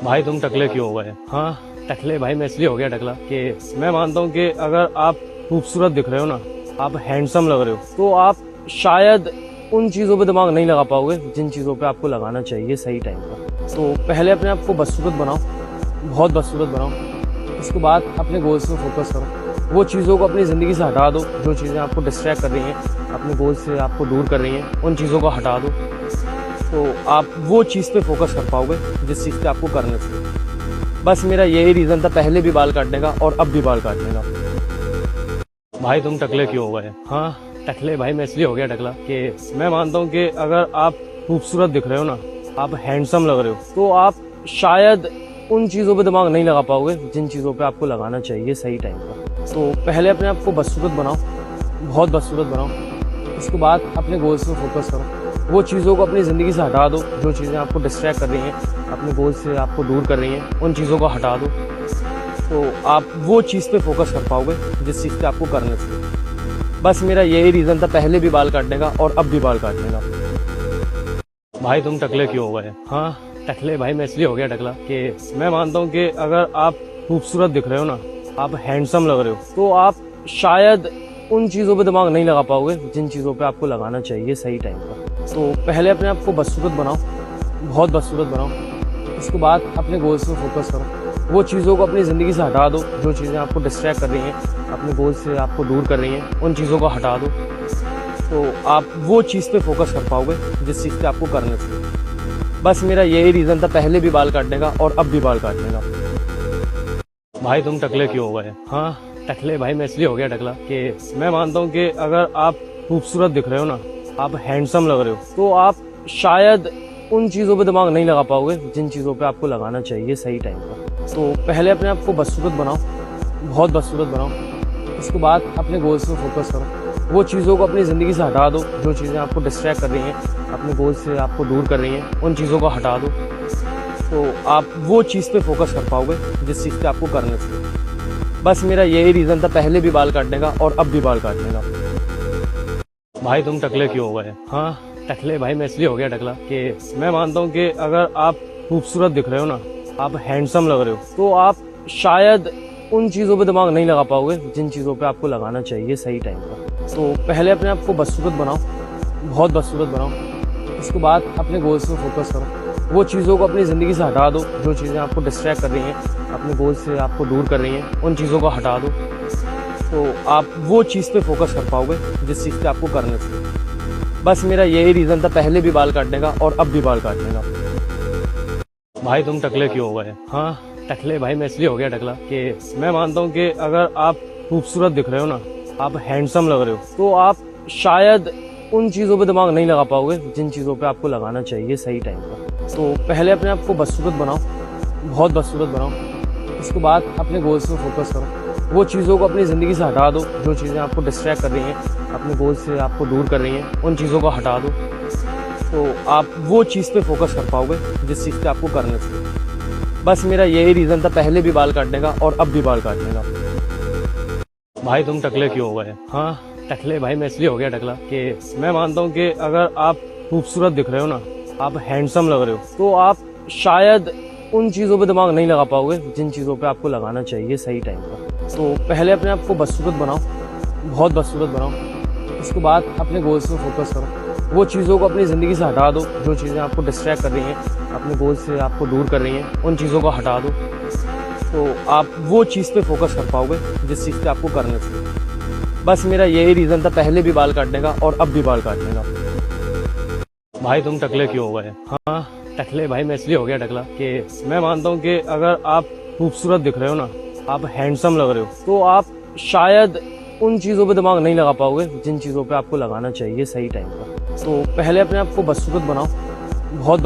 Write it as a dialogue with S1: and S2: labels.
S1: भाई तुम टकले क्यों हो गए? हाँ, टकले भाई मैं इसलिए हो गया टकला कि मैं मानता हूँ कि अगर आप खूबसूरत दिख रहे हो ना, आप हैंडसम लग रहे हो, तो आप शायद उन चीज़ों पे दिमाग नहीं लगा पाओगे जिन चीज़ों पे आपको लगाना चाहिए सही टाइम पर। तो पहले अपने आप को बदसूरत बनाओ, बहुत बदसूरत बनाओ। उसके बाद अपने गोल्स में फोकस करो। वो चीज़ों को अपनी ज़िंदगी से हटा दो जो चीज़ें आपको डिस्ट्रैक्ट कर रही हैं, अपने गोल से आपको दूर कर रही हैं। उन चीज़ों को हटा दो तो आप वो चीज़ पे फोकस कर पाओगे जिस चीज़ पे आपको करना चाहिए। बस मेरा यही रीज़न था पहले भी बाल काटने का और अब भी बाल काटने का। भाई तुम टकले क्यों हो गए? हाँ, टकले भाई मैं इसलिए हो गया टकला कि मैं मानता हूँ कि अगर आप खूबसूरत दिख रहे हो ना, आप हैंडसम लग रहे हो, तो आप शायद उन चीज़ों पे दिमाग नहीं लगा पाओगे जिन चीज़ों पे आपको लगाना चाहिए सही टाइम पर। तो पहले अपने आप को बदसूरत बनाओ, बहुत बदसूरत बनाओ। उसके बाद अपने गोल्स में फोकस करो। वो चीज़ों को अपनी ज़िंदगी से हटा दो जो चीज़ें आपको डिस्ट्रैक्ट कर रही हैं, अपने गोल से आपको दूर कर रही हैं। उन चीज़ों को हटा दो तो आप वो चीज़ पे फोकस कर पाओगे जिस चीज़ पे आपको करना चाहिए। बस मेरा यही रीज़न था पहले भी बाल काटने का और अब भी बाल काटने का। भाई तुम टकले क्यों हो गए? हाँ, टकले भाई मैं इसलिए हो गया टकला कि मैं मानता हूँ कि अगर आप खूबसूरत दिख रहे हो ना, आप हैंडसम लग रहे हो, तो आप शायद उन चीज़ों पे दिमाग नहीं लगा पाओगे जिन चीज़ों पे आपको लगाना चाहिए सही टाइम पर। तो पहले अपने आप को बदसूरत बनाओ, बहुत बदसूरत बनाओ। उसके बाद अपने गोल्स में फोकस करो। वो चीज़ों को अपनी ज़िंदगी से हटा दो जो चीज़ें आपको डिस्ट्रैक्ट कर रही हैं, अपने गोल से आपको दूर कर रही हैं। उन चीज़ों को हटा दो तो आप वो चीज़ पे फोकस कर पाओगे जिस चीज़ पे आपको करना चाहिए। बस मेरा यही रीज़न था पहले भी बाल काटने का और अब भी बाल काटने का। भाई तुम टकले क्यों हो गए? हाँ, टकले भाई मैं इसलिए हो गया टकला कि मैं मानता हूँ कि अगर आप खूबसूरत दिख रहे हो ना, आप हैंडसम लग रहे हो, तो आप शायद उन चीज़ों पे दिमाग नहीं लगा पाओगे जिन चीज़ों पे आपको लगाना चाहिए सही टाइम पर। तो पहले अपने आप को बदसूरत बनाओ, बहुत बदसूरत बनाओ। उसके बाद अपने गोल्स में फोकस करो। वो चीज़ों को अपनी ज़िंदगी से हटा दो जो चीज़ें आपको डिस्ट्रैक्ट कर रही हैं, अपने गोल से आपको दूर कर रही हैं। उन चीज़ों को हटा दो तो आप वो चीज़ पे फोकस कर पाओगे जिस चीज़ पे आपको करना चाहिए। बस मेरा यही रीज़न था पहले भी बाल काटने का और अब भी बाल काटने का। भाई तुम टकले क्यों हो गए? हाँ, टकले भाई मैं इसलिए हो गया टकला कि मैं मानता हूँ कि अगर आप खूबसूरत दिख रहे हो ना, आप हैंडसम लग रहे हो, तो आप शायद उन चीज़ों पे दिमाग नहीं लगा पाओगे जिन चीज़ों पे आपको लगाना चाहिए सही टाइम पर। तो पहले अपने आप को बदसूरत बनाओ, बहुत बदसूरत बनाओ। उसके बाद अपने गोल्स में फोकस करो। वो चीज़ों को अपनी ज़िंदगी से हटा दो जो चीज़ें आपको डिस्ट्रैक्ट कर रही हैं, अपने गोल से आपको दूर कर रही हैं। उन चीज़ों को हटा दो तो आप वो चीज़ पे फोकस कर पाओगे जिस चीज़ पे आपको करना चाहिए। बस मेरा यही रीज़न था पहले भी बाल काटने का और अब भी बाल काटने का। भाई तुम टकले क्यों हो गए? हाँ, टकले भाई मैं इसलिए हो गया टकला कि मैं मानता हूँ कि अगर आप खूबसूरत दिख रहे हो ना, आप हैंडसम लग रहे हो, तो आप शायद उन चीज़ों पे दिमाग नहीं लगा पाओगे जिन चीज़ों पे आपको लगाना चाहिए सही टाइम पर। तो पहले अपने आप को बदसूरत बनाओ, बहुत बदसूरत बनाओ। उसके बाद अपने गोल्स में फोकस करो। वो चीज़ों को अपनी ज़िंदगी से हटा दो जो चीज़ें आपको डिस्ट्रैक्ट कर रही हैं, अपने गोल से आपको दूर कर रही हैं। उन चीज़ों को हटा दो तो आप वो चीज़ पे फोकस कर पाओगे जिस चीज़ पे आपको करना चाहिए। बस मेरा यही रीज़न था पहले भी बाल काटने का और अब भी बाल काटने का। भाई तुम टकले क्यों हो गए? हाँ, टकले भाई मैं इसलिए हो गया टकला कि मैं मानता हूँ कि अगर आप खूबसूरत दिख रहे हो ना, आप हैंडसम लग रहे हो, तो आप शायद उन चीज़ों पे दिमाग नहीं लगा पाओगे जिन चीज़ों पे आपको लगाना चाहिए सही टाइम पर। तो पहले अपने आप को बदसूरत बनाओ, बहुत बदसूरत बनाओ। उसके बाद अपने गोल्स में फोकस करो। वो चीज़ों को अपनी ज़िंदगी से हटा दो जो चीज़ें आपको डिस्ट्रैक्ट कर रही हैं, अपने गोल से आपको दूर कर रही हैं। उन चीज़ों को हटा दो तो आप वो चीज़ पे फोकस कर पाओगे जिस चीज़ पे आपको करना चाहिए। बस मेरा यही रीज़न था पहले भी बाल काटने का और अब भी बाल काटने का। भाई तुम टकले क्यों हो गए? हाँ, टकले भाई मैं इसलिए हो गया टकला कि मैं मानता हूँ कि अगर आप खूबसूरत दिख रहे हो ना, आप हैंडसम लग रहे हो, तो आप शायद उन चीज़ों पे दिमाग नहीं लगा पाओगे जिन चीज़ों पे आपको लगाना चाहिए सही टाइम पर। तो पहले अपने आप को बदसूरत बनाओ, बहुत